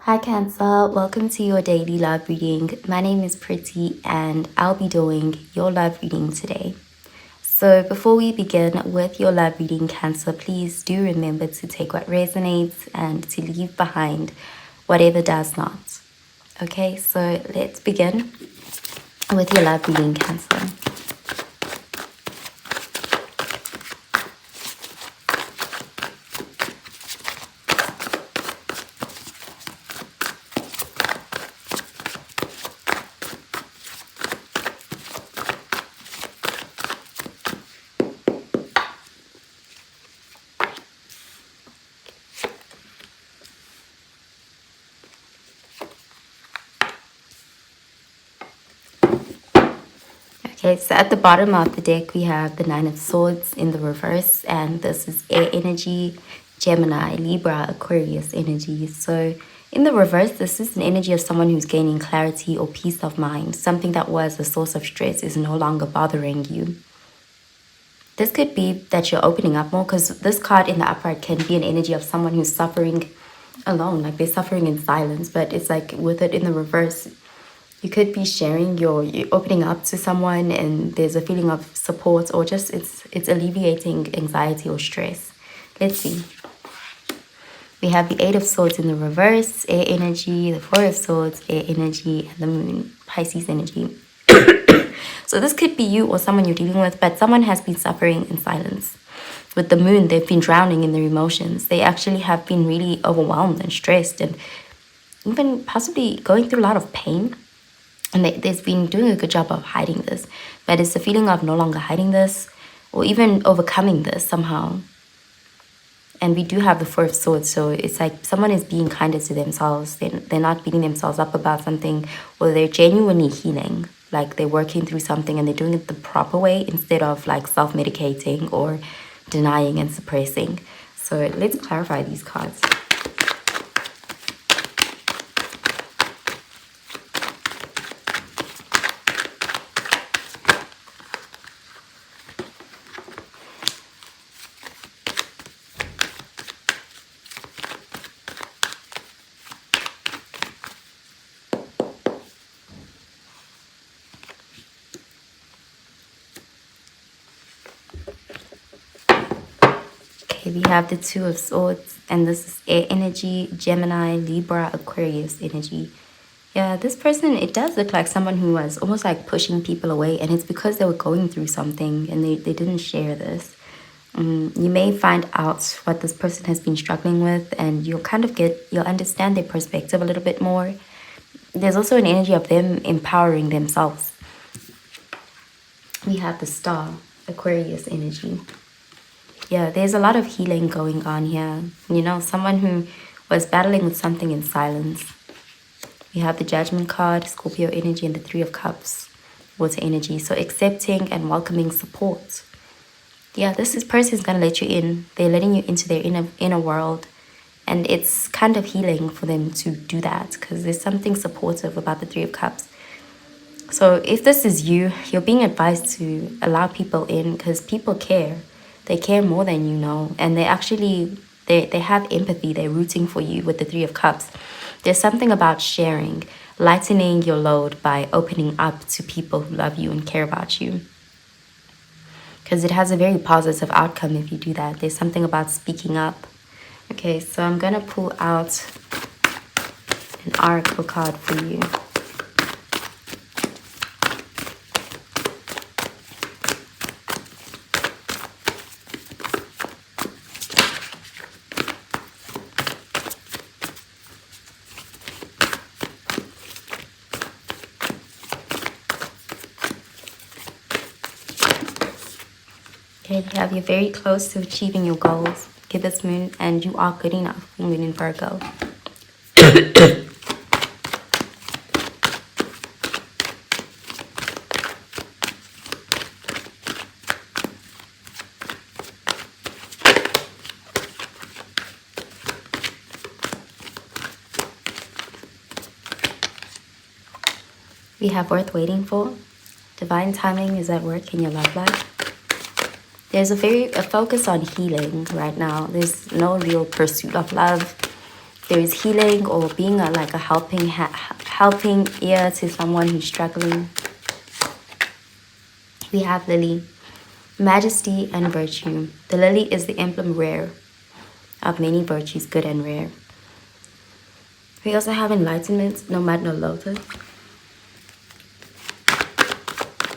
Hi Cancer, welcome to your daily love reading. My name is Pretty and I'll be doing your love reading today. So before we begin with your love reading, Cancer, please do remember to take what resonates and to leave behind whatever does not. Okay, so let's begin with your love reading, Cancer. Okay, so at the bottom of the deck, we have the Nine of Swords in the reverse, and this is air energy, Gemini, Libra, Aquarius energy. So in the reverse, this is an energy of someone who's gaining clarity or peace of mind. Something that was a source of stress is no longer bothering you. This could be that you're opening up more, because this card in the upright can be an energy of someone who's suffering alone, like they're suffering in silence, but it's like with it in the reverse, you could be sharing you're opening up to someone and there's a feeling of support, or just it's alleviating anxiety or stress. Let's see. We have the Eight of Swords in the reverse, air energy, the Four of Swords, air energy, and the Moon, Pisces energy. So this could be you or someone you're dealing with, but someone has been suffering in silence. With the Moon, they've been drowning in their emotions. They actually have been really overwhelmed and stressed and even possibly going through a lot of pain. And they've been doing a good job of hiding this. But it's the feeling of no longer hiding this or even overcoming this somehow. And we do have the Four of Swords. So it's like someone is being kinder to themselves. They're not beating themselves up about something, or they're genuinely healing. Like they're working through something and they're doing it the proper way instead of like self-medicating or denying and suppressing. So let's clarify these cards. Okay, we have the Two of Swords, and this is air energy, Gemini, Libra, Aquarius energy. Yeah, this person, it does look like someone who was almost like pushing people away, and it's because they were going through something and they didn't share this. You may find out what this person has been struggling with, and you'll understand their perspective a little bit more. There's also an energy of them empowering themselves. We have the Star, Aquarius energy. Yeah, there's a lot of healing going on here. You know, someone who was battling with something in silence. We have the Judgment card, Scorpio energy, and the Three of Cups, water energy. So accepting and welcoming support. Yeah, person is going to let you in. They're letting you into their inner world. And it's kind of healing for them to do that, because there's something supportive about the Three of Cups. So if this is you, you're being advised to allow people in, because people care. They care more than you know. And they actually, they have empathy. They're rooting for you with the Three of Cups. There's something about sharing, lightening your load by opening up to people who love you and care about you. Because it has a very positive outcome if you do that. There's something about speaking up. Okay, so I'm going to pull out an oracle card for you. Okay, you have, you're very close to achieving your goals. Give this Moon, and you are good enough. Moon in Virgo. We have worth waiting for. Divine timing is at work in your love life. There's a focus on healing right now. There's no real pursuit of love. there is healing or being like a helping ear to someone who's struggling. We have lily, majesty and virtue. The lily is the emblem rare of many virtues, good and rare. We also have enlightenment, nomad, no lotus.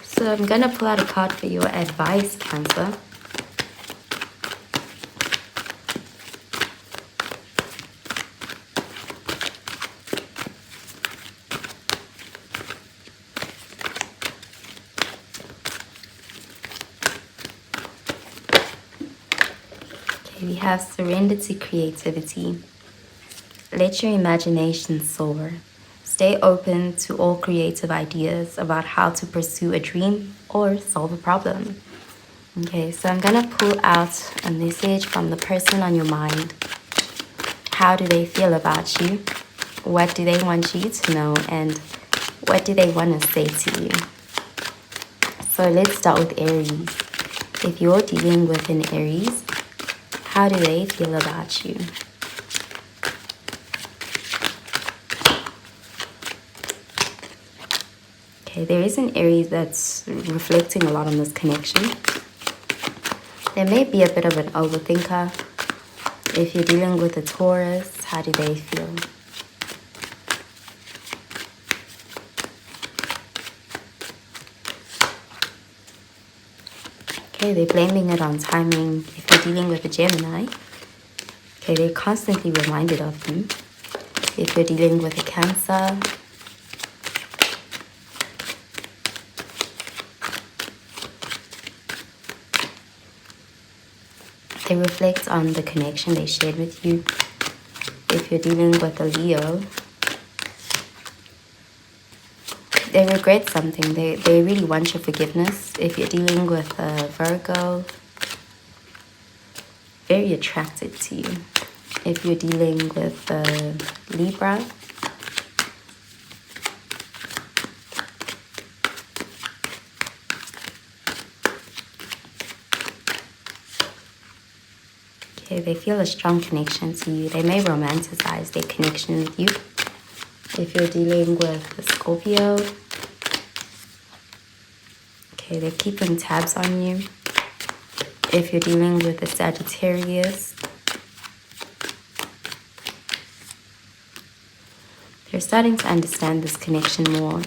So I'm gonna pull out a card for your advice, Cancer. We have surrender to creativity. Let your imagination soar. Stay open to all creative ideas about how to pursue a dream or solve a problem. Okay, so I'm gonna pull out a message from the person on your mind. How do they feel about you? What do they want you to know? And what do they want to say to you? So let's start with Aries. If you're dealing with an Aries, how do they feel about you? Okay, there is an Aries that's reflecting a lot on this connection. There may be a bit of an overthinker. If you're dealing with a Taurus, how do they feel? Okay, they're blaming it on timing. If you're dealing with a Gemini, okay, they're constantly reminded of you. If you're dealing with a Cancer, they reflect on the connection they shared with you. If you're dealing with a Leo, they regret something. They really want your forgiveness. If you're dealing with a Virgo, very attracted to you. If you're dealing with a Libra, okay, they feel a strong connection to you. They may romanticize their connection with you. If you're dealing with a Scorpio, okay, they're keeping tabs on you. If you're dealing with a Sagittarius, they're starting to understand this connection more,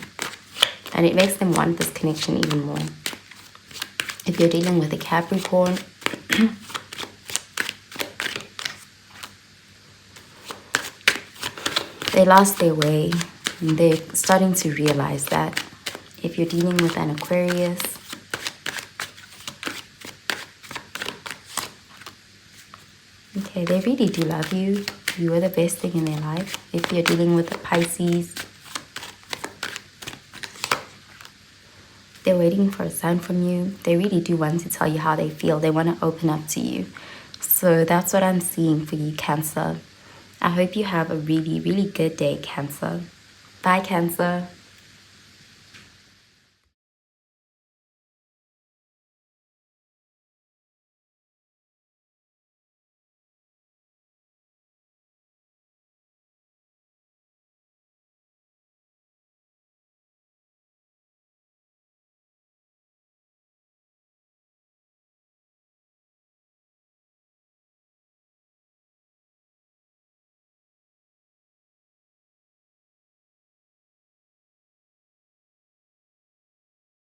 and it makes them want this connection even more. If you're dealing with a Capricorn, they lost their way. And they're starting to realize that. If you're dealing with an Aquarius, okay, they really do love you. You are the best thing in their life. If you're dealing with a Pisces, they're waiting for a sign from you. They really do want to tell you how they feel. They want to open up to you. So that's what I'm seeing for you, Cancer. I hope you have a really, really good day, Cancer. Bye, Cancer.